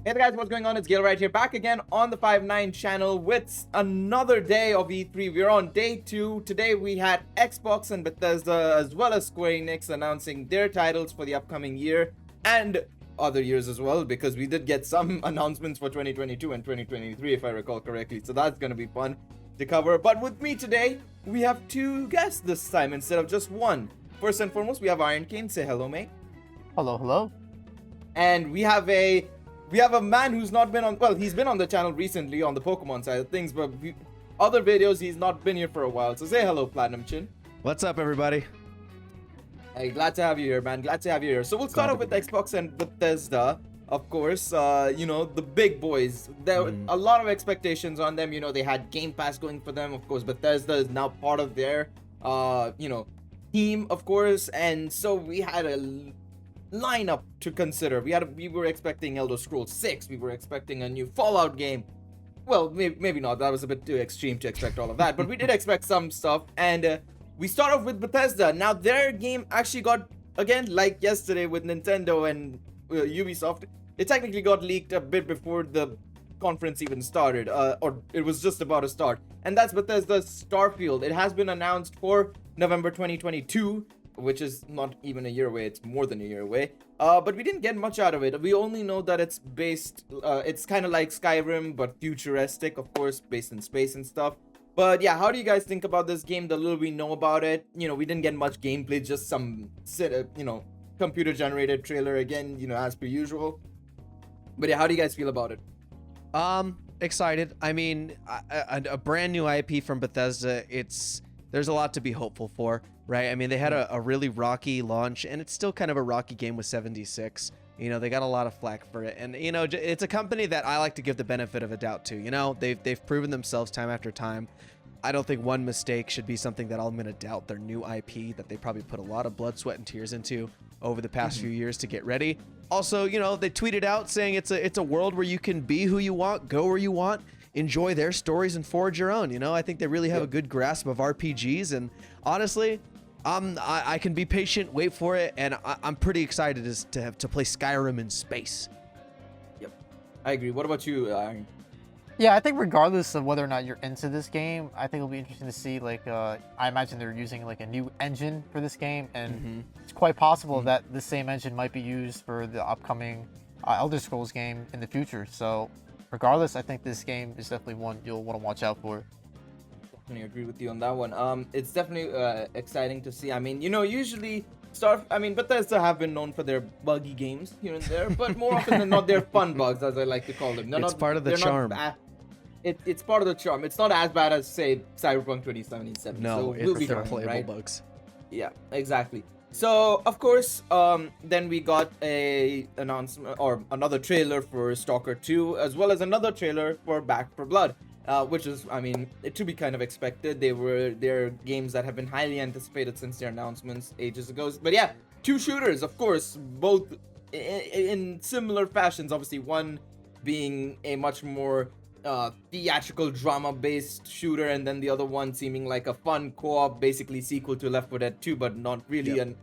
Hey there guys, what's going on? It's Gale right here, back again on the 5-9 channel with another day of E3. We're on day 2. Today we had Xbox and Bethesda as well as Square Enix announcing their titles for the upcoming year and other years as well, because we did get some announcements for 2022 and 2023 if I recall correctly, so that's gonna be fun to cover. But with me today, we have 2 guests this time instead of just 1. First and foremost, we have Ironcane. Say hello, mate. Hello, hello. And we have a man who's not been on, well, he's been on the channel recently on the Pokemon side of things, but other videos he's not been here for a while. So say hello, Platinum Chin. What's up, everybody? Hey, glad to have you here, man. Glad to have you here. So we'll start off with Xbox and Bethesda, of course. You know, the big boys. There were a lot of expectations on them. You know, they had Game Pass going for them. Of course, Bethesda is now part of their, you know, team, of course. And so we had a lineup to consider. We were expecting Elder Scrolls 6. We were expecting a new Fallout game. Well, maybe not. That was a bit too extreme to expect all of that. But we did expect some stuff. And we start off with Bethesda. Now, their game actually got, again, like yesterday with Nintendo and Ubisoft, it technically got leaked a bit before the conference even started. Or it was just about to start. And that's Bethesda's Starfield. It has been announced for November 2022. Which is not even a year away, it's more than a year away. But we didn't get much out of it. We only know that it's based, it's kind of like Skyrim, but futuristic, of course, based in space and stuff. But yeah, how do you guys think about this game, the little we know about it? You know, we didn't get much gameplay, just some, you know, computer-generated trailer again, you know, as per usual. But yeah, how do you guys feel about it? Excited. I mean, a brand new IP from Bethesda, there's a lot to be hopeful for, right? I mean, they had a really rocky launch, and it's still kind of a rocky game with 76. You know, they got a lot of flack for it. And, you know, it's a company that I like to give the benefit of a doubt to. You know, they've proven themselves time after time. I don't think one mistake should be something that I'm going to doubt their new IP that they probably put a lot of blood, sweat, and tears into over the past few years to get ready. Also, you know, they tweeted out saying it's a world where you can be who you want, go where you want, enjoy their stories and forge your own. You know, I think they really have a good grasp of RPGs, and honestly, I can be patient, wait for it, and I'm pretty excited to play Skyrim in space. Yep, I agree. What about you, Aaron? Yeah, I think regardless of whether or not you're into this game, I think it'll be interesting to see, like, I imagine they're using, like, a new engine for this game, and it's quite possible that the same engine might be used for the upcoming Elder Scrolls game in the future. So, regardless, I think this game is definitely one you'll want to watch out for. Definitely agree with you on that one. It's definitely exciting to see. I mean, you know, usually Bethesda have been known for their buggy games here and there, but more often than not, they're fun bugs, as I like to call them. It's part of the charm. It's part of the charm. It's not as bad as, say, Cyberpunk 2077. No, so it's fine, playable right? bugs. Yeah, exactly. So, of course, then we got a announcement or another trailer for Stalker 2, as well as another trailer for Back 4 Blood, which is, I mean, to be kind of expected. They're games that have been highly anticipated since their announcements ages ago. But yeah, 2 shooters, of course, both in similar fashions. Obviously, one being a much more theatrical drama-based shooter, and then the other one seeming like a fun co-op, basically sequel to Left 4 Dead 2, but not really, and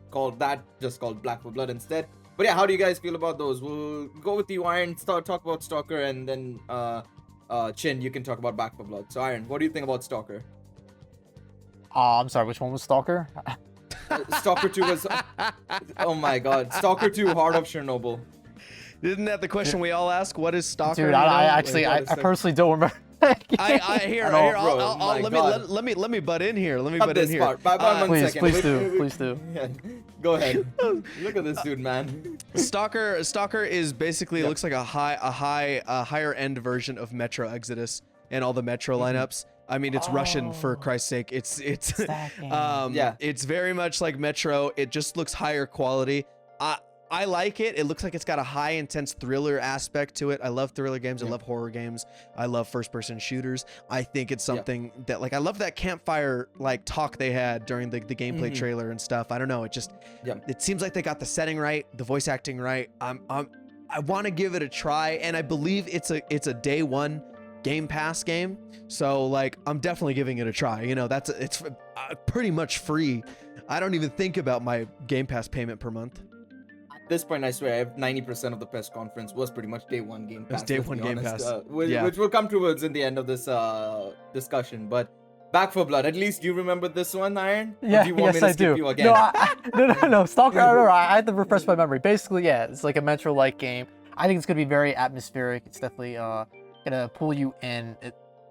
just called Black 4 Blood instead. But yeah, how do you guys feel about those? We'll go with you, Iron, talk about Stalker, and then Chin, you can talk about Back 4 Blood. So Iron, what do you think about Stalker? I'm sorry, which one was Stalker? Stalker 2 was, oh my god, Stalker 2, Heart of Chernobyl. Isn't that the question we all ask? What is Stalker? Dude, I personally don't remember. Let me butt in here. Let me butt in here. Please do. Yeah, go ahead. Look at this dude, man. Stalker is basically looks like a higher end version of Metro Exodus and all the Metro lineups. I mean, it's Russian, for Christ's sake. It's it's very much like Metro. It just looks higher quality. I like it. It looks like it's got a high intense thriller aspect to it. I love thriller games. I love horror games. I love first person shooters. I think it's something that, like, I love that campfire like talk they had during the gameplay trailer and stuff. I don't know. It just it seems like they got the setting right, the voice acting right. I want to give it a try, and I believe it's a day one Game Pass game. So like, I'm definitely giving it a try. You know, it's pretty much free. I don't even think about my Game Pass payment per month. this point, I swear, 90% of the press conference was pretty much day one Game Pass. It was day let's one be Game honest, Pass. which we'll come towards in the end of this discussion. But Back for Blood, at least you remember this one, Iron? Or Yeah, do you want me yes, to I skip do. you again? No. Stalker. I had to refresh my memory. Basically, yeah, it's like a Metro-like game. I think it's gonna be very atmospheric. It's definitely gonna pull you in.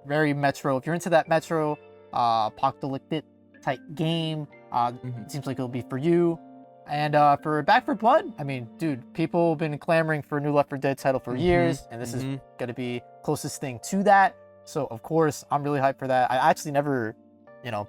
Very Metro. If you're into that Metro apocalyptic type game, it seems like it'll be for you. And for Back for Blood, I mean, dude, people have been clamoring for a new Left 4 Dead title for years, and this is gonna be closest thing to that. So of course, I'm really hyped for that. I actually never,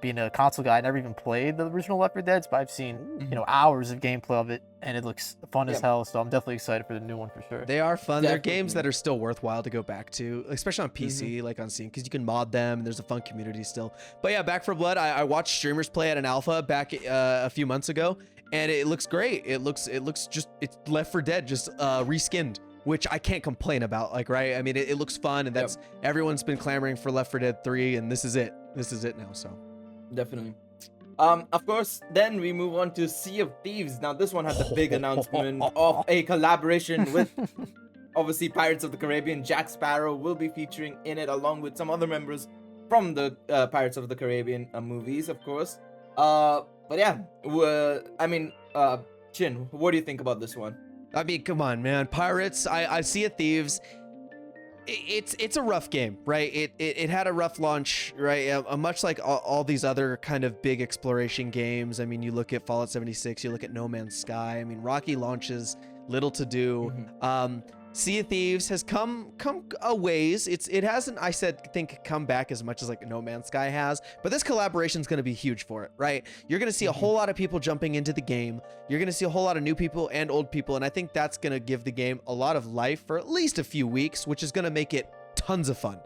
being a console guy, I never even played the original Left 4 Dead, but I've seen, hours of gameplay of it, and it looks fun as hell. So I'm definitely excited for the new one for sure. They are fun. Definitely. They're games that are still worthwhile to go back to, especially on PC, like on Steam, because you can mod them and there's a fun community still. But yeah, Back for Blood, I watched streamers play at an alpha back a few months ago, and it looks great. It's Left 4 Dead just reskinned, which I can't complain about. Like, right? I mean, it looks fun, and that's everyone's been clamoring for Left 4 Dead 3, and this is it. This is it now. So Definitely. Of course, then we move on to Sea of Thieves. Now, this one had the big announcement of a collaboration with, obviously, Pirates of the Caribbean. Jack Sparrow will be featuring in it, along with some other members from the Pirates of the Caribbean movies, of course. But yeah, Chin, what do you think about this one? I mean, come on, man. Pirates, I Sea of Thieves. It's a rough game, right? It had a rough launch, right? Much like all these other kind of big exploration games. I mean, you look at Fallout 76, you look at No Man's Sky. I mean, rocky launches, little to do. Sea of Thieves has come a ways. It hasn't, I think, come back as much as like No Man's Sky has, but this collaboration is going to be huge for it, right? You're going to see a whole lot of people jumping into the game. You're going to see a whole lot of new people and old people, and I think that's going to give the game a lot of life for at least a few weeks, which is going to make it tons of fun,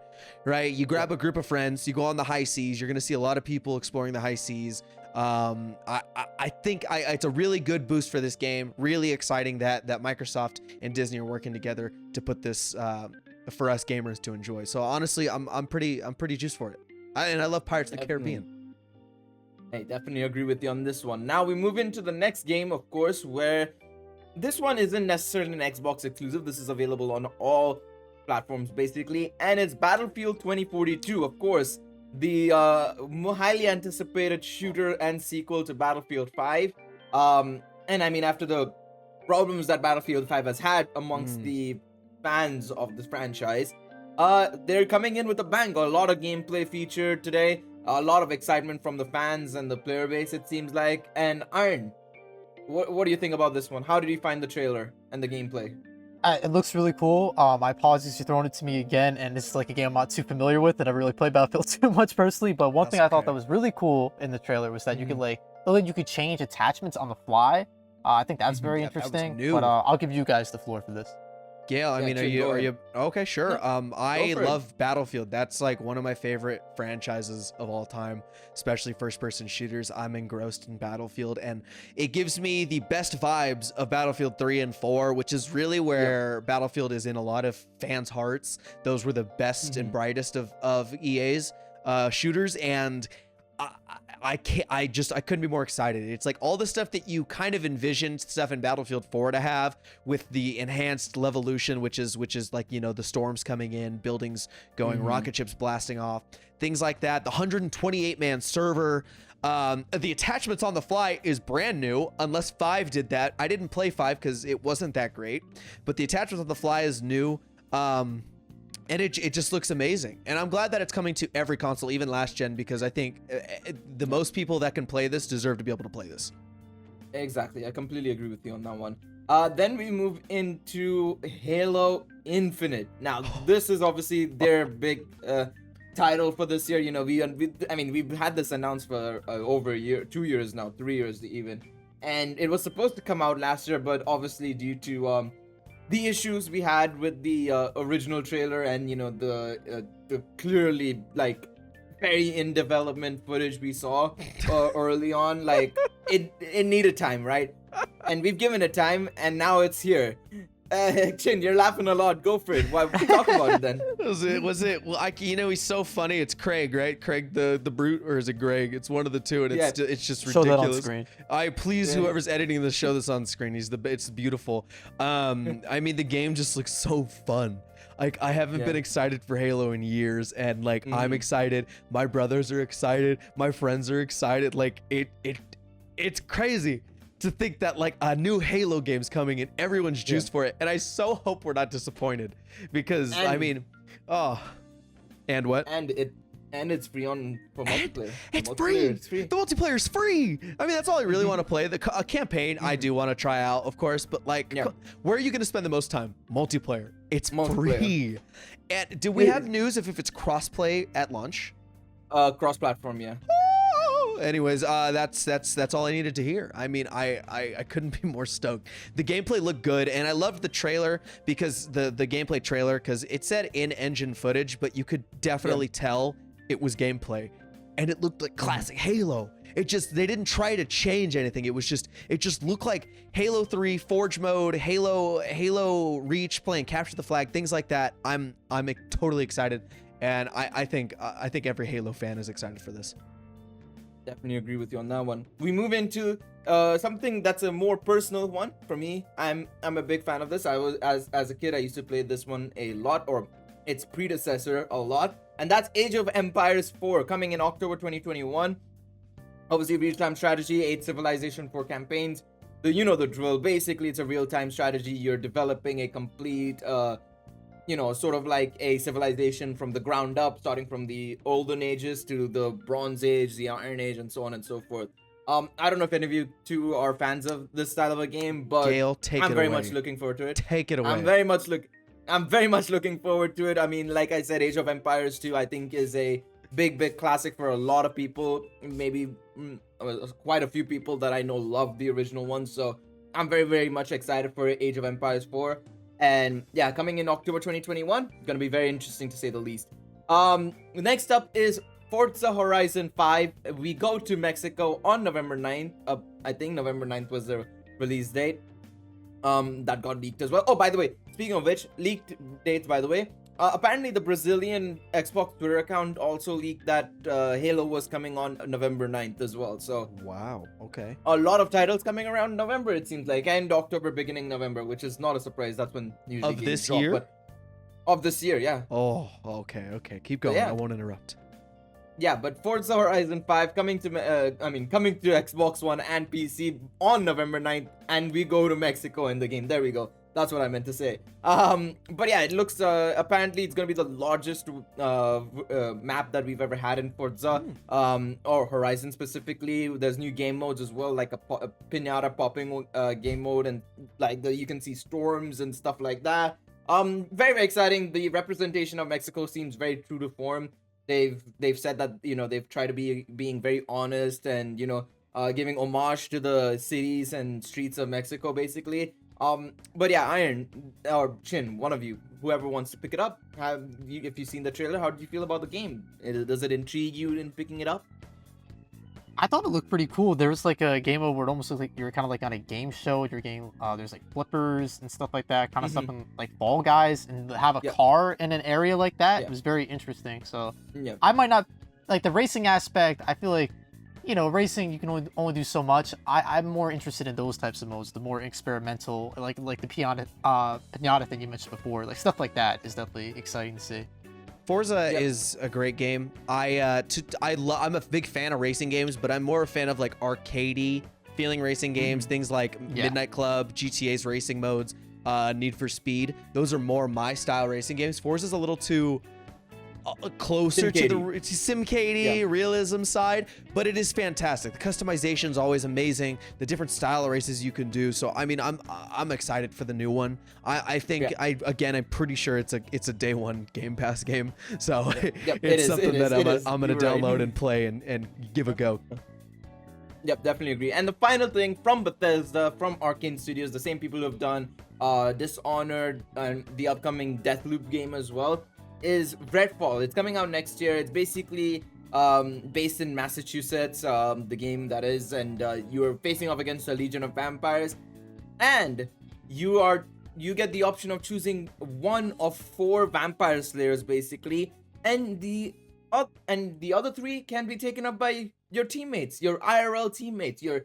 right? You grab a group of friends, you go on the high seas. You're going to see a lot of people exploring the high seas. I think it's a really good boost for this game. Really exciting that Microsoft and Disney are working together to put this for us gamers to enjoy. So honestly, I'm pretty juiced for it. And I love Pirates of the Caribbean. I definitely agree with you on this one. Now we move into the next game, of course, where this one isn't necessarily an Xbox exclusive. This is available on all platforms basically, and it's Battlefield 2042, of course. The highly anticipated shooter and sequel to Battlefield 5. And I mean, after the problems that Battlefield 5 has had amongst the fans of this franchise, they're coming in with a bang. A lot of gameplay featured today, a lot of excitement from the fans and the player base, it seems like. And Iron, what do you think about this one? How did you find the trailer and the gameplay? It looks really cool. My apologies for throwing it to me again, and this is like a game I'm not too familiar with, and I really played Battlefield too much personally. But one thing I thought that was really cool in the trailer was that you could change attachments on the fly. I think that's very interesting. But I'll give you guys the floor for this. Gail, I mean, are you okay? Sure. I love Battlefield. That's like one of my favorite franchises of all time, especially first-person shooters. I'm engrossed in Battlefield, and it gives me the best vibes of Battlefield 3 and 4, which is really where Battlefield is in a lot of fans' hearts. Those were the best and brightest of EA's shooters, and I couldn't be more excited. It's like all the stuff that you kind of envisioned stuff in Battlefield 4 to have, with the enhanced levolution, which is like, the storms coming in, buildings going, rocket ships blasting off, things like that. The 128-man server, the attachments on the fly is brand new, unless 5 did that. I didn't play 5 because it wasn't that great, but the attachments on the fly is new. And it just looks amazing. And I'm glad that it's coming to every console, even last gen, because I think the most people that can play this deserve to be able to play this. Exactly. I completely agree with you on that one. Then we move into Halo Infinite. Now, this is obviously their big title for this year. We've had this announced for over a year, 2 years now, 3 years even. And it was supposed to come out last year, but obviously due to the issues we had with the original trailer and the clearly like very in development footage we saw early on, like it needed time, right? And we've given it time, and now it's here. Chin, you're laughing a lot. Go for it. Why? Talk about it then. Was it? Well, he's so funny. It's Craig, right? Craig the brute, or is it Greg? It's one of the two, and it's just ridiculous. Show that on screen. Please, whoever's editing this, show this on screen. It's beautiful. I mean, the game just looks so fun. Like, I haven't been excited for Halo in years, and like I'm excited. My brothers are excited. My friends are excited. Like it's crazy to think that like a new Halo game's coming and everyone's juiced for it. And I so hope we're not disappointed, because I mean, and what? And it's free for multiplayer. It's free. The multiplayer's free. I mean, that's all I really want to play. The campaign I do want to try out, of course, but like, where are you going to spend the most time? Multiplayer. It's free. And do we have news if it's crossplay at launch? Cross-platform, yeah. Anyways, that's all I needed to hear. I mean, I couldn't be more stoked. The gameplay looked good, and I loved the trailer, because the gameplay trailer, because it said in-engine footage, but you could definitely tell it was gameplay, and it looked like classic Halo. They didn't try to change anything. It just looked like Halo 3 Forge mode, Halo Reach, playing Capture the Flag, things like that. I'm totally excited, and I think every Halo fan is excited for this. Definitely agree with you on that one. We move into something that's a more personal one for me. I'm a big fan of this. I was as a kid, I used to play this one a lot, or its predecessor a lot, and that's Age of Empires 4, coming in October 2021. Obviously, real-time strategy, 8 civilization, 4 campaigns. The drill. Basically, it's a real-time strategy. You're developing a complete sort of like a civilization from the ground up, starting from the olden ages to the Bronze Age, the Iron Age, and so on and so forth. I don't know if any of you two are fans of this style of a game, but Gail, I'm very much looking forward to it. Take it away. I'm very much looking forward to it. I mean, like I said, Age of Empires 2, I think, is a big classic for a lot of people. Maybe quite a few people that I know love the original one. So I'm very much excited for Age of Empires 4. And yeah, coming in October 2021, gonna be very interesting to say the least. Next up is Forza Horizon 5. We go to Mexico on November 9th. I think November 9th was the release date. That got leaked as well. Oh, by the way, speaking of which, leaked dates, by the way. Apparently, the Brazilian Xbox Twitter account also leaked that Halo was coming on November 9th as well. So, wow, okay. A lot of titles coming around November, it seems like, and October, beginning November, which is not a surprise. That's when usually of this year. But of this year, yeah. Oh, okay. Keep going. I won't interrupt. Yeah, but Forza Horizon 5 coming to Xbox One and PC on November 9th, and we go to Mexico in the game. There we go. That's what I meant to say. But yeah, it looks apparently it's gonna be the largest map that we've ever had in Forza, or Horizon specifically. There's new game modes as well, like a pinata popping game mode, and like you can see storms and stuff like that. Very exciting. The representation of Mexico seems very true to form. They've said that they've tried to being very honest and giving homage to the cities and streets of Mexico basically. But yeah, Iron or Chin, one of you, whoever wants to pick it up, if you've seen the trailer, how do you feel about the game? Does it intrigue you in picking it up? I thought it looked pretty cool. There was like a game mode where it almost looked like you're kind of like on a game show. You're getting there's like flippers and stuff like that, kind of something like Fall Guys, and have a car in an area like that. It was very interesting. So I might not like the racing aspect. I feel like racing, you can only do so much. I'm more interested in those types of modes, the more experimental, like the pinata thing you mentioned before, like stuff like that is definitely exciting to see. Forza is a great game. I'm a big fan of racing games, but I'm more a fan of like arcadey feeling racing games, things like Midnight Club, GTA's racing modes, Need for Speed. Those are more my style racing games. Forza's a little too closer to the Simcady realism side, but it is fantastic. The customization is always amazing. The different style of races you can do. So I mean, I'm excited for the new one. I think I'm pretty sure it's a day one Game Pass game. So it's something that I'm gonna download and play and give a go. Yep, definitely agree. And the final thing from Bethesda, from Arcane Studios, the same people who have done Dishonored and the upcoming Deathloop game as well, is Redfall. It's coming out next year. It's basically based in Massachusetts, the game that is, and you're facing off against a legion of vampires, and you are you get the option of choosing one of 4 vampire slayers basically, and the other 3 can be taken up by your teammates, your IRL teammates, your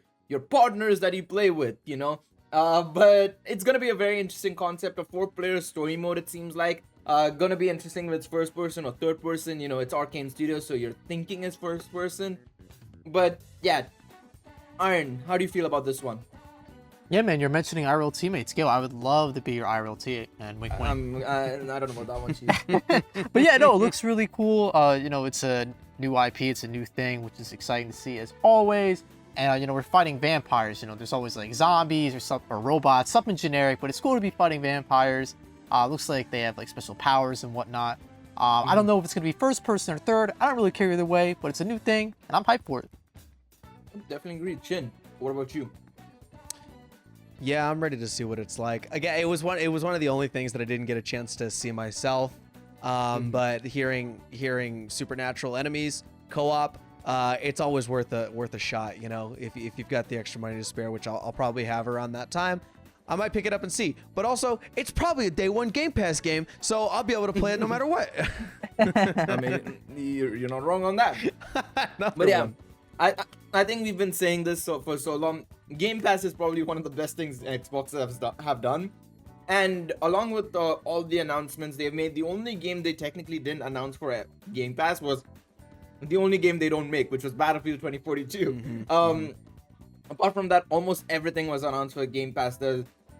partners that you play with, you know. But it's gonna be a very interesting concept. A 4-player story mode, it seems like. Gonna be interesting if it's first person or third person. You know, it's Arcane Studios, so your thinking is first person. But yeah, Iron, how do you feel about this one? Yeah, man, you're mentioning IRL teammates. Gil, I would love to be your IRL teammate, and wink, wink. I don't know about that one, Chief. But yeah, no, it looks really cool. You know, it's a new IP, it's a new thing, which is exciting to see as always. And you know, we're fighting vampires. You know, there's always like zombies or robots, something generic, but it's cool to be fighting vampires. Looks like they have like special powers and whatnot. I don't know if it's gonna be first person or third. I don't really care either way, but it's a new thing, and I'm hyped for it. Definitely agree. Chin, what about you? Yeah, I'm ready to see what it's like. Again, it was one of the only things that I didn't get a chance to see myself. But hearing supernatural enemies co-op, it's always worth a shot. You know, if you've got the extra money to spare, which I'll probably have around that time, I might pick it up and see. But also, it's probably a day 1 Game Pass game, so I'll be able to play it no matter what. I mean, you're not wrong on that. But yeah, I think we've been saying this for so long. Game Pass is probably one of the best things Xbox have done. And along with all the announcements they've made, the only game they technically didn't announce for Game Pass was the only game they don't make, which was Battlefield 2042. Apart from that, almost everything was announced for Game Pass.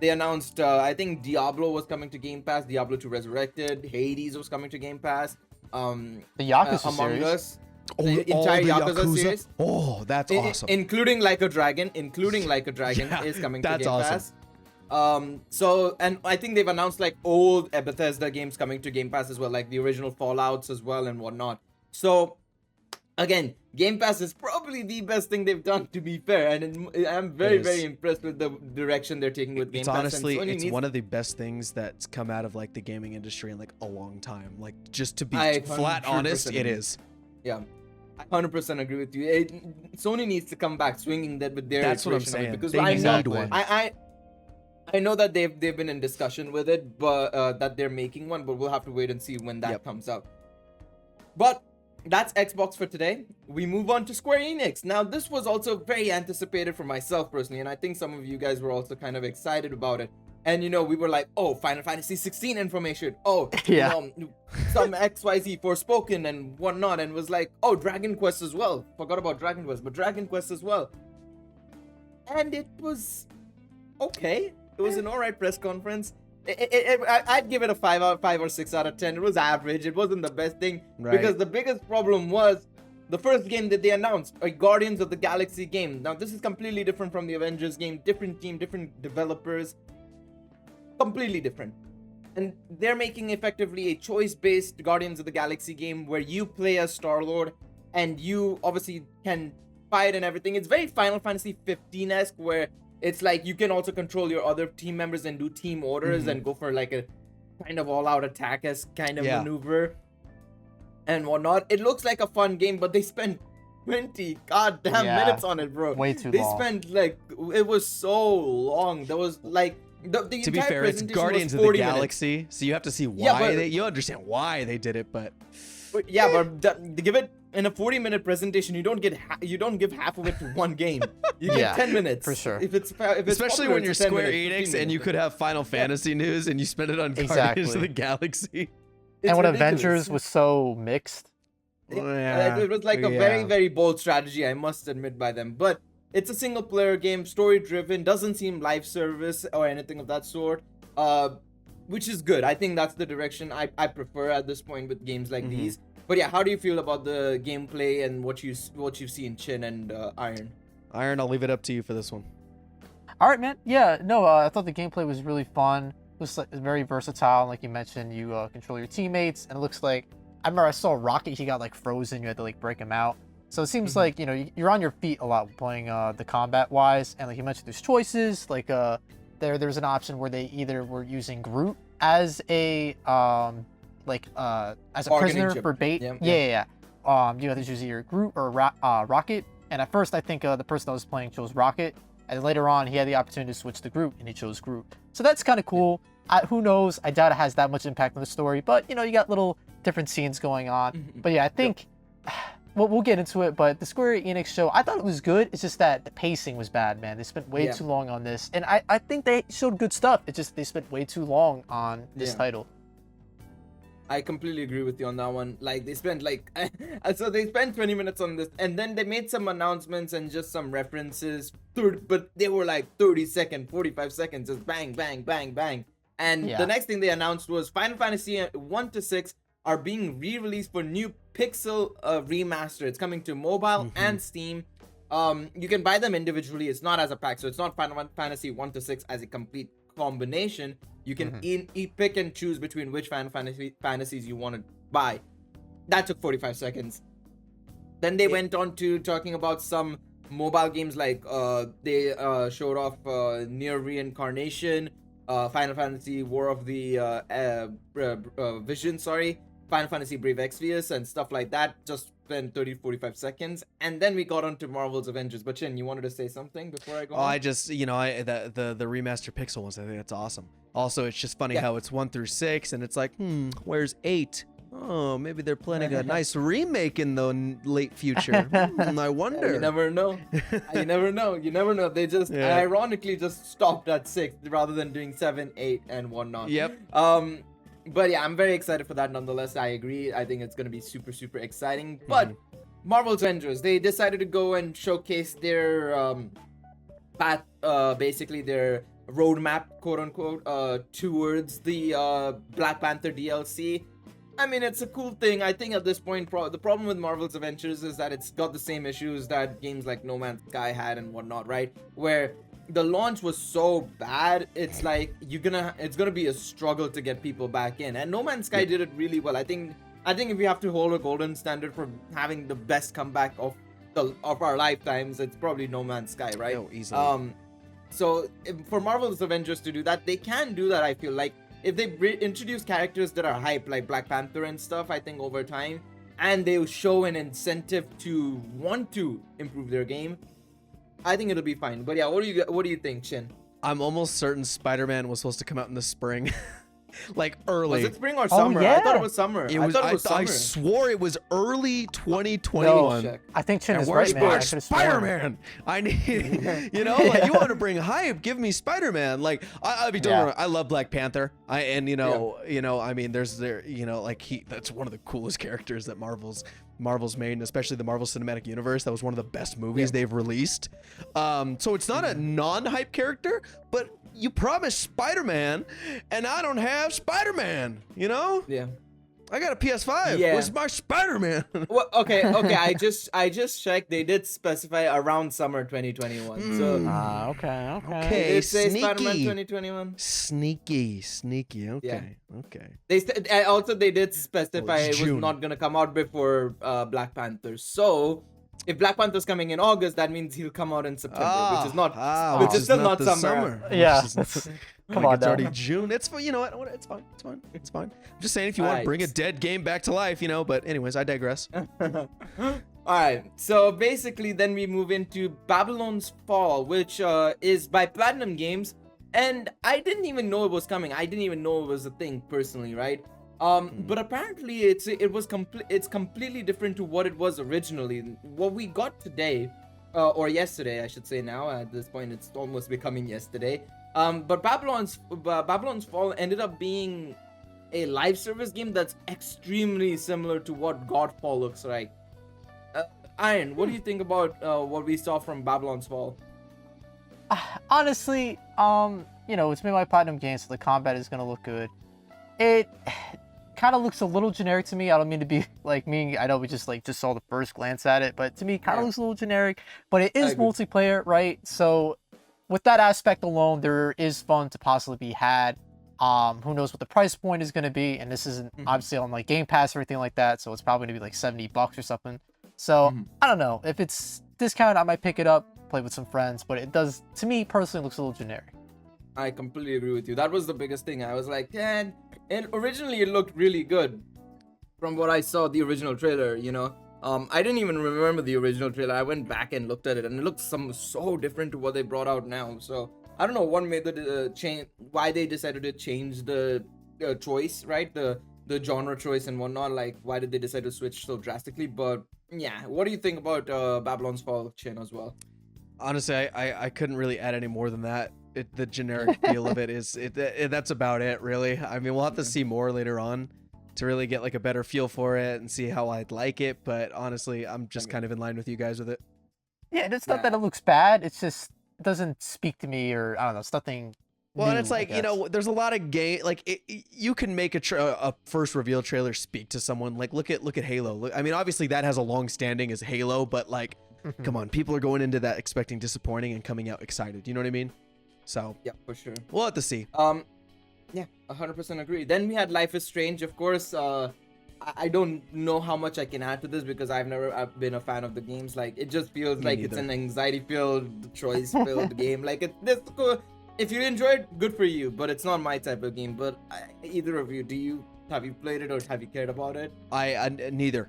They announced, I think Diablo was coming to Game Pass, Diablo 2 Resurrected, Hades was coming to Game Pass, the Yakuza Among series. Us, the entire Yakuza series. Oh, that's awesome. Including Like a Dragon, is coming to Game awesome. Pass. So, and I think they've announced like old Bethesda games coming to Game Pass as well, like the original Fallouts as well and whatnot. So, again, Game Pass is probably the best thing they've done, to be fair, and I'm very impressed with the direction they're taking with Game Pass. Honestly, it's one of the best things that's come out of like the gaming industry in like a long time. Like, just to be flat honest, it is. Yeah, I 100% agree with you. Sony needs to come back swinging that with their. That's what I'm saying. Because they need one. I know that they've been in discussion with it, but that they're making one, but we'll have to wait and see when that comes out. But that's Xbox for today. We move on to Square Enix. Now, this was also very anticipated for myself personally, and I think some of you guys were also kind of excited about it. And, you know, we were like, oh, Final Fantasy 16 information. Oh, yeah. Some XYZ Forspoken and whatnot. And was like, oh, Dragon Quest as well. Forgot about Dragon Quest, but Dragon Quest as well. And it was okay. It was an alright press conference. I'd give it a 5 or 6 out of 10. It was average. It wasn't the best thing. Right. Because the biggest problem was the first game that they announced, a Guardians of the Galaxy game. Now, this is completely different from the Avengers game. Different team, different developers. Completely different. And they're making effectively a choice-based Guardians of the Galaxy game where you play as Star-Lord and you obviously can fight and everything. It's very Final Fantasy 15-esque where it's like you can also control your other team members and do team orders and go for like a kind of all-out attack as kind of maneuver and whatnot. It looks like a fun game, but they spent 20 goddamn minutes on it, bro. Way too long. They spent like, it was so long. There was like, the to be fair, it's Guardians of the Galaxy, so you have to see why you understand why they did it, but give it in a 40-minute presentation. You don't give half of it to one game. You get 10 minutes for sure. If it's especially popular, when you're it's 10 Square minutes, Enix and you could have Final Fantasy news and you spend it on Guardians of the Galaxy. And when ridiculous. Avengers was so mixed. It was like a very bold strategy, I must admit, by them. But it's a single player game, story driven, doesn't seem live service or anything of that sort, which is good. I think that's the direction I prefer at this point with games like these. But yeah, how do you feel about the gameplay and what you see in Chin and Iron? Iron, I'll leave it up to you for this one. All right, man. Yeah, no, I thought the gameplay was really fun. It was like, very versatile. Like you mentioned, you control your teammates, and it looks like, I remember I saw Rocket, he got like frozen, you had to like break him out. So it seems like, you know, you're on your feet a lot playing the combat wise, and like you mentioned, there's choices. Like there's an option where they either were using Groot as a as a prisoner chip for bait. Yeah. You have to choose either Groot or Rocket. And at first, I think the person that was playing chose Rocket, and later on, he had the opportunity to switch to Groot, and he chose Groot. So that's kind of cool. who knows? I doubt it has that much impact on the story, but you know, you got little different scenes going on. But yeah, I think we'll get into it. But the Square Enix show, I thought it was good. It's just that the pacing was bad, man. They spent way too long on this, and I think they showed good stuff. It's just they spent way too long on this title. I completely agree with you on that one. Like, they spent so they spent 20 minutes on this, and then they made some announcements and just some references, but they were like 30 seconds, 45 seconds, just bang, bang, bang, bang. And the next thing they announced was Final Fantasy 1 to 6 are being re-released for new pixel remaster. It's coming to mobile and Steam. You can buy them individually. It's not as a pack, so it's not Final Fantasy 1 to 6 as a complete combination. You can pick and choose between which Final Fantasies you want to buy. That took 45 seconds. Then they went on to talking about some mobile games, like they showed off Near Reincarnation, Final Fantasy War of the Vision, Final Fantasy Brave Exvius, and stuff like that. Just spent 30-45 seconds, and then we got on to Marvel's Avengers. But Chin, you wanted to say something before I go on? I just, the remaster pixel ones, I think that's awesome. Also, it's just funny how it's 1 through 6, and it's like, where's 8? Oh, maybe they're planning a nice remake in the late future. I wonder. You never know. You never know. You never know. They just ironically just stopped at 6 rather than doing 7, 8, and whatnot. Yep. But yeah, I'm very excited for that nonetheless. I agree. I think it's going to be super, super exciting. But Marvel's Avengers, they decided to go and showcase their path, basically their roadmap, quote unquote, towards the Black Panther DLC. I mean, it's a cool thing. I think at this point, the problem with Marvel's Avengers is that it's got the same issues that games like No Man's Sky had and whatnot, right? Where the launch was so bad, it's like it's gonna be a struggle to get people back in. And No Man's Sky did it really well. I think if we have to hold a golden standard for having the best comeback of our lifetimes, it's probably No Man's Sky, right? Oh, easily. So for Marvel's Avengers to do that, they can do that. I feel like if they introduce characters that are hype, like Black Panther and stuff, I think over time, and they show an incentive to want to improve their game, I think it'll be fine. But yeah, what do you think, Shin? I'm almost certain Spider-Man was supposed to come out in the spring. Like early. Was it spring or summer? I thought it was summer. I swore it was early 2021. No, I think Chin is where's right, man. Spider-Man? I need, like, you want to bring hype? Give me Spider-Man. Like, I mean, don't get me wrong, I love Black Panther. I mean, that's one of the coolest characters that Marvel's made, and especially the Marvel Cinematic Universe. That was one of the best movies they've released. So it's not a non-hype character, but you promised Spider-Man, and I don't have Spider-Man, Yeah. I got a PS5. Yeah. Where's my Spider-Man? Well, okay. I just checked. They did specify around summer 2021. So okay. They say Spider-Man 2021. Sneaky. Okay. They did specify it was not gonna come out before Black Panther. So if Black Panther's coming in August, that means he'll come out in September, which is still not summer. Yeah. Come on, it's already June. It's fine. You know what? It's fine. I'm just saying, if you want to bring a dead game back to life, But anyways, I digress. All right. So basically, then we move into Babylon's Fall, which is by Platinum Games, and I didn't even know it was coming. I didn't even know it was a thing personally, right? But apparently it's completely different to what it was originally. What we got today, or yesterday, I should say now. At this point, it's almost becoming yesterday. But Babylon's Fall ended up being a live service game that's extremely similar to what Godfall looks like. Iron, what do you think about what we saw from Babylon's Fall? Honestly, it's made by Platinum Games, so the combat is gonna look good. It kind of looks a little generic to me. I don't mean to be like mean. I know we just saw the first glance at it, but to me, it kind of looks a little generic. But it is multiplayer, right? So with that aspect alone, there is fun to possibly be had. Who knows what the price point is going to be? And this isn't obviously on like Game Pass or anything like that, so it's probably going to be like $70 or something. So I don't know. If it's discounted, I might pick it up, play with some friends. But it does, to me personally, looks a little generic. I completely agree with you. That was the biggest thing. I was like, and originally it looked really good from what I saw the original trailer, I didn't even remember the original trailer. I went back and looked at it, and it looked so different to what they brought out now. So I don't know what made the change, why they decided to change the choice, right? The genre choice and whatnot. Like, why did they decide to switch so drastically? But yeah, what do you think about Babylon's Fall, Chin, as well? Honestly, I couldn't really add any more than that. The generic feel of it is that's about it, really. I mean, we'll have to see more later on to really get like a better feel for it and see how I'd like it. But honestly, I'm just kind of in line with you guys with it. Yeah, and it's not that it looks bad. It's just it doesn't speak to me, or I don't know. It's nothing. Well, and it's new, I like, guess. there's a lot of game, like you can make a first reveal trailer speak to someone. Like look at Halo. I mean, obviously that has a long standing as Halo, but like, come on, people are going into that expecting disappointing and coming out excited. You know what I mean? So Yeah, for sure. we'll have to see. Yeah, 100% agree. Then we had Life is Strange, of course. I don't know how much I can add to this because I've been a fan of the games. Like, it just feels like it's an anxiety-filled, choice-filled game. Like, if you enjoy it, good for you. But it's not my type of game. But either of you, have you played it or have you cared about it? I neither.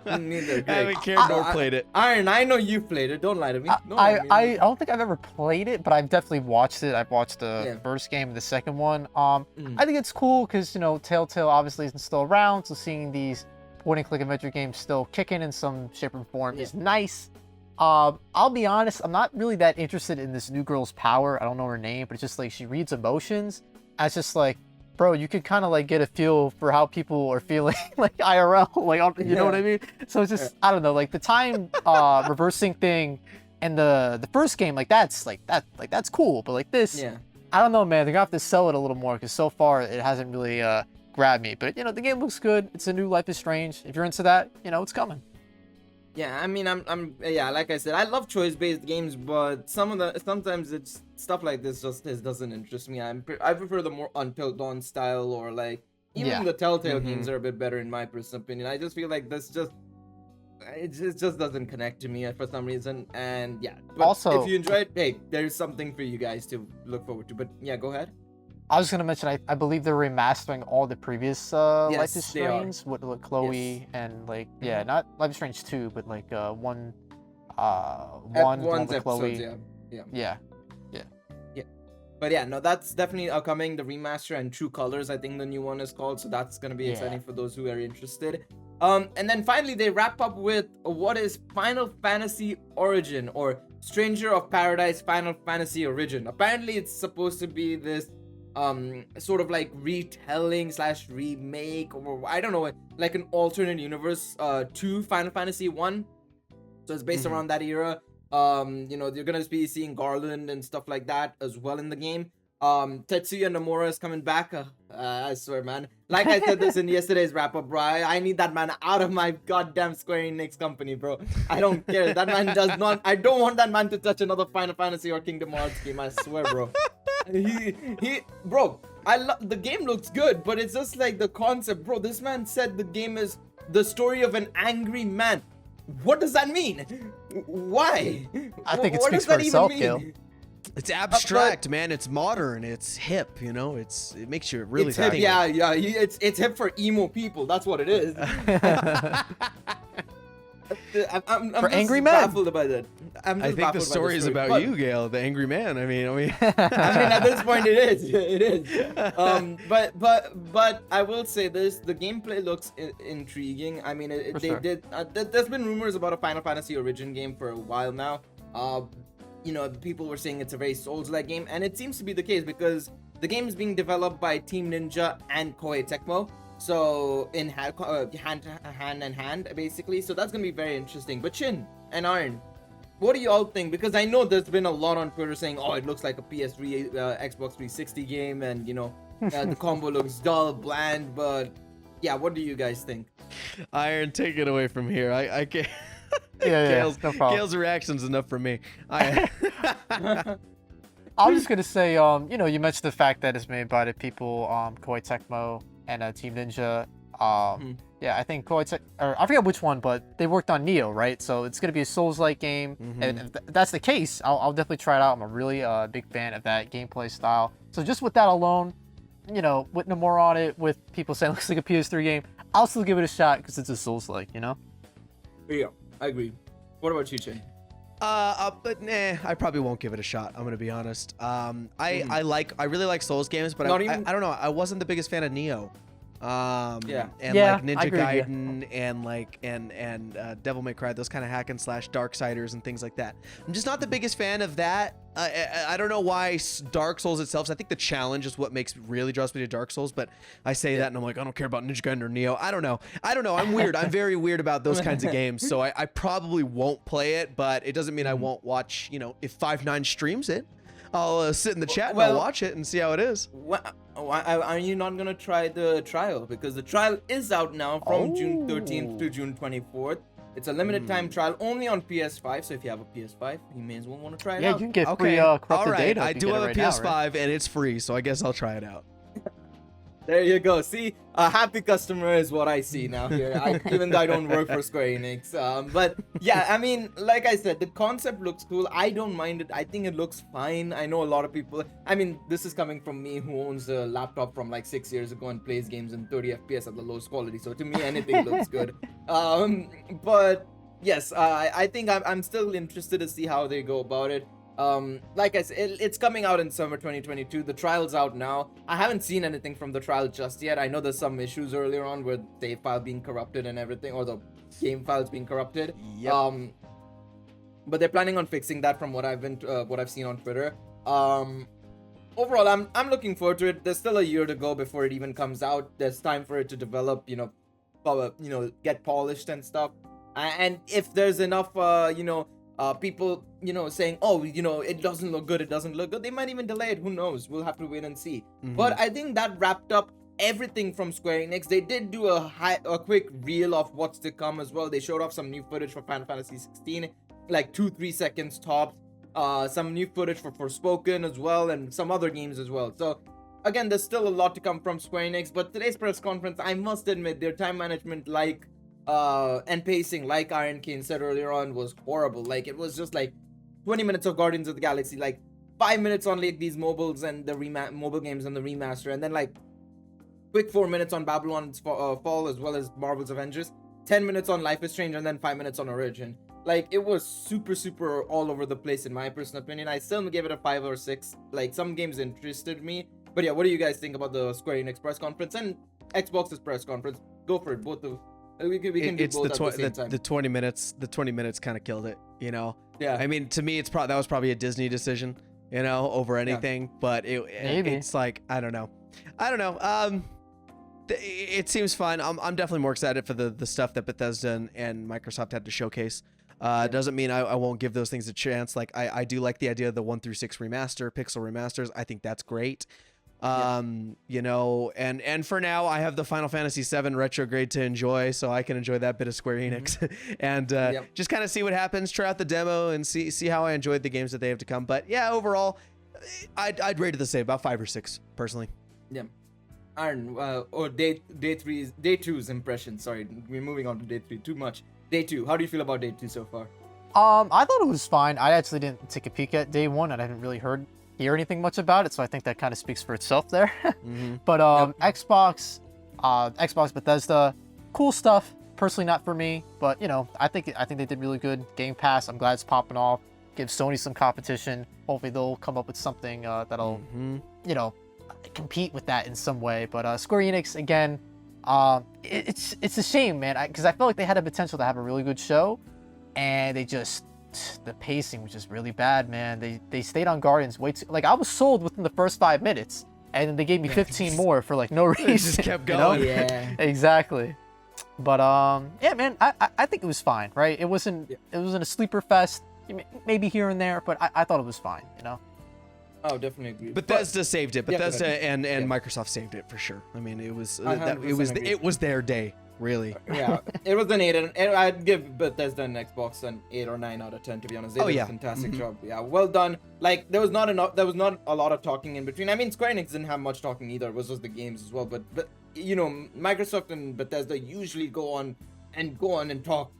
Neither. I haven't cared nor played it. Iron, I know you played it. Don't lie to me. I don't think I've ever played it, but I've definitely watched it. I've watched the first game and the second one. I think it's cool because Telltale obviously isn't still around, so seeing these point-and-click adventure games still kicking in some shape or form is nice. I'll be honest, I'm not really that interested in this new girl's power. I don't know her name, but it's just like she reads emotions. And it's just like, bro, you could kind of like get a feel for how people are feeling like IRL, like, you know what I mean? So it's just, I don't know, like the time reversing thing and the first game, like that's cool, but like this, I don't know, man. They're gonna have to sell it a little more because so far it hasn't really grabbed me. But the game looks good. It's a new Life is Strange. If you're into that, it's coming. Yeah, I mean, I'm like I said, I love choice-based games, but sometimes it's stuff like this doesn't interest me. I prefer the more Until Dawn style, or like even the Telltale games are a bit better in my personal opinion. I just feel like this just doesn't connect to me for some reason. And yeah, but also, if you enjoy it, hey, there's something for you guys to look forward to. But yeah, go ahead. I was gonna mention, I believe they're remastering all the previous Life is Strange with like Chloe and like not Life is Strange 2, but like one with Chloe. Yeah. But yeah, no, that's definitely coming. The remaster and True Colors, I think the new one is called. So that's gonna be exciting for those who are interested. And then finally they wrap up with what is Final Fantasy Origin, or Stranger of Paradise Final Fantasy Origin. Apparently it's supposed to be this sort of like retelling / remake, or I don't know, like an alternate universe to Final Fantasy 1. So it's based around that era. You're gonna be seeing Garland and stuff like that as well in the game. Tetsuya Nomura is coming back. I swear, man. Like I said this in yesterday's wrap up, bro. I need that man out of my goddamn Square Enix company, bro. I don't care. That man does not. I don't want that man to touch another Final Fantasy or Kingdom Hearts game. I swear, bro. Bro. The game looks good, but it's just like the concept, bro. This man said the game is the story of an angry man. What does that mean? Why? I think it speaks for itself, Gil. It's abstract, man. It's modern. It's hip. It makes you really think. Hip, yeah. It's hip for emo people. That's what it is. I'm for just angry men. Baffled about that. I think the story is about you, Gail, the angry man. I mean, at this point, it is. It is. But I will say this: the gameplay looks intriguing. I mean, there's been rumors about a Final Fantasy Origin game for a while now. People were saying it's a very Souls-like game, and it seems to be the case because the game is being developed by Team Ninja and Koei Tecmo. So in hand in hand, basically. So that's gonna be very interesting. But Chin and Iron, what do you all think? Because I know there's been a lot on Twitter saying, "Oh, it looks like a PS3, Xbox 360 game," and the combo looks dull, bland. But yeah, what do you guys think? Iron, take it away from here. I can't. No problem. Gail's reaction's enough for me. I was just gonna say, you mentioned the fact that it's made by the people, Koei Tecmo and Team Ninja. I think Koei or I forget which one, but they worked on Neo, right? So it's gonna be a Souls-like game, and if that's the case, I'll definitely try it out. I'm a really big fan of that gameplay style. So just with that alone, with no more on it, with people saying it looks like a PS3 game, I'll still give it a shot because it's a Souls-like, Yeah, I agree. What about you, Chin? But nah, I probably won't give it a shot. I'm gonna be honest. I really like Souls games, but I don't know. I wasn't the biggest fan of Neo. And Yeah, like I Ninja agree with you. Gaiden and like Devil May Cry, those kind of hack and slash Darksiders and things like that. I'm just not the biggest fan of that. I don't know why Dark Souls itself. I think the challenge is what really draws me to Dark Souls. But I say that and I'm like, I don't care about Ninja Gaiden or Neo. I don't know. I'm weird. I'm very weird about those kinds of games. So I probably won't play it, but it doesn't mean I won't watch. You know, if 5-9 streams it, I'll sit in the chat and I'll watch it and see how it is. Why are you not gonna try the trial? Because the trial is out now from June 13th to June 24th. It's a limited time trial only on PS5. So if you have a PS5, you may as well want to try it out. Yeah, you can get free All corrupted right, data. I if you do get have it a right now, PS5 right? and it's free, so I guess I'll try it out. There you go. See, a happy customer is what I see now here. Even though I don't work for Square Enix. But yeah, I mean, like I said, the concept looks cool. I don't mind it. I think it looks fine. I know a lot of people. I mean, this is coming from me who owns a laptop from like 6 years ago and plays games in 30 FPS at the lowest quality. So to me, anything looks good. But yes, I think I'm still interested to see how they go about it. Like I said, it's coming out in summer 2022. The trial's out now. I haven't seen anything from the trial just yet. I know there's some issues earlier on with save file being corrupted and everything, or the game files being corrupted. Yep. But they're planning on fixing that from what I've seen on Twitter. Overall, I'm looking forward to it. There's still a year to go before it even comes out. There's time for it to develop, get polished and stuff. And if there's enough, people, saying, it doesn't look good, they might even delay it. Who knows? We'll have to wait and see. But I think that wrapped up everything from Square Enix. They did do a quick reel of what's to come as well. They showed off some new footage for Final Fantasy 16, like 2-3 seconds tops. Some new footage for Forspoken as well, and some other games as well. So again, there's still a lot to come from Square Enix, but today's press conference, I must admit, their time management and pacing, like Iron Kane said earlier on, was horrible. Like, it was just like 20 minutes of Guardians of the Galaxy, like 5 minutes on like these mobiles and the mobile games and the remaster, and then like quick 4 minutes on Babylon's Fall as well as Marvel's Avengers, 10 minutes on Life is Strange, and then 5 minutes on Origin. Like, it was super all over the place in my personal opinion. I still gave it a 5 or 6. Like, some games interested me. But yeah, what do you guys think about the Square Enix press conference and Xbox's press conference? Go for it, both of. We can do both at the same time. The 20 minutes. The 20 minutes kind of killed it. Yeah. I mean, to me, that was probably a Disney decision. Over anything. Yeah. But it's like I don't know. It seems fun. I'm definitely more excited for the stuff that Bethesda and Microsoft had to showcase. Doesn't mean I won't give those things a chance. Like I do like the idea of the 1 through 6 remaster, pixel remasters. I think that's great. And for now I have the Final Fantasy 7 retrograde to enjoy, so I can enjoy that bit of Square Enix and just kind of see what happens, try out the demo and see how I enjoyed the games that they have to come. But yeah, overall I'd rate it the same, about 5 or 6 personally. Yeah. Aaron, day 2's impression. Sorry, we're moving on to day 3 too much. Day 2, how do you feel about day 2 so far? I thought it was fine. I actually didn't take a peek at day 1 and I didn't really hear anything much about it, so I think that kind of speaks for itself there. But Xbox Bethesda, cool stuff. Personally, not for me, but I think they did really good. Game Pass, I'm glad it's popping off. Give Sony some competition. Hopefully they'll come up with something that'll compete with that in some way. But Square Enix, again, it's a shame, man, because I felt like they had a potential to have a really good show, and the pacing was just really bad, man. They stayed on Guardians way too. Like, I was sold within the first 5 minutes, and then they gave me 15 more for like no reason. It just kept going. Yeah, exactly. But yeah, man, I think it was fine, right? It wasn't a sleeper fest, maybe here and there, but I thought it was fine, Oh, definitely agree. Bethesda saved it. Bethesda and Microsoft saved it for sure. I mean, it was their day, really. Yeah, it was an 8, and I'd give Bethesda and Xbox an 8 or 9 out of 10, to be honest. They did a fantastic job. Yeah, well done. Like, there was not a lot of talking in between. I mean, Square Enix didn't have much talking either. It was just the games as well. But Microsoft and Bethesda usually go on and talk.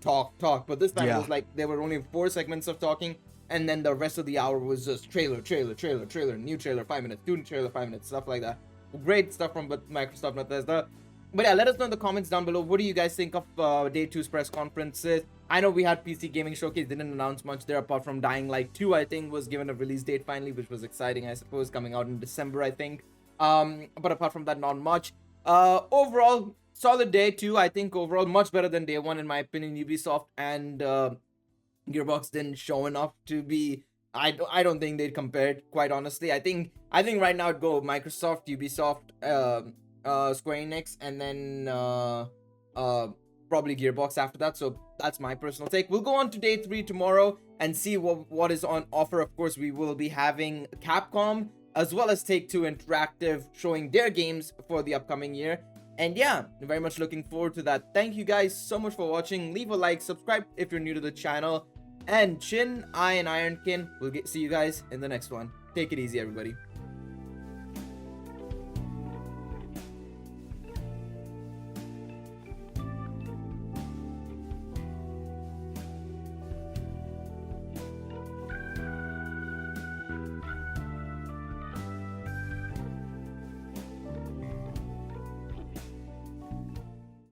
But this time it was like there were only 4 segments of talking. And then the rest of the hour was just trailer, new trailer, 5 minutes, new trailer, 5 minutes, stuff like that. Great stuff from Microsoft and Bethesda. But yeah, let us know in the comments down below. What do you guys think of day 2's press conferences? I know we had PC Gaming Showcase, didn't announce much there apart from Dying Light 2, I think, was given a release date finally, which was exciting, I suppose, coming out in December, I think. But apart from that, not much. Overall, solid day 2, I think, overall, much better than day 1, in my opinion. Ubisoft and Gearbox didn't show enough to be. I don't think they'd compare it, quite honestly. I think right now it'd go Microsoft, Ubisoft, Square Enix, and then probably Gearbox after that. So that's my personal take. We'll go on to day 3 tomorrow and see what is on offer. Of course, we will be having Capcom as well as Take-Two Interactive showing their games for the upcoming year. And yeah, very much looking forward to that. Thank you guys so much for watching. Leave a like, subscribe if you're new to the channel. And Chin, I, and Ironkin will see you guys in the next one. Take it easy, everybody.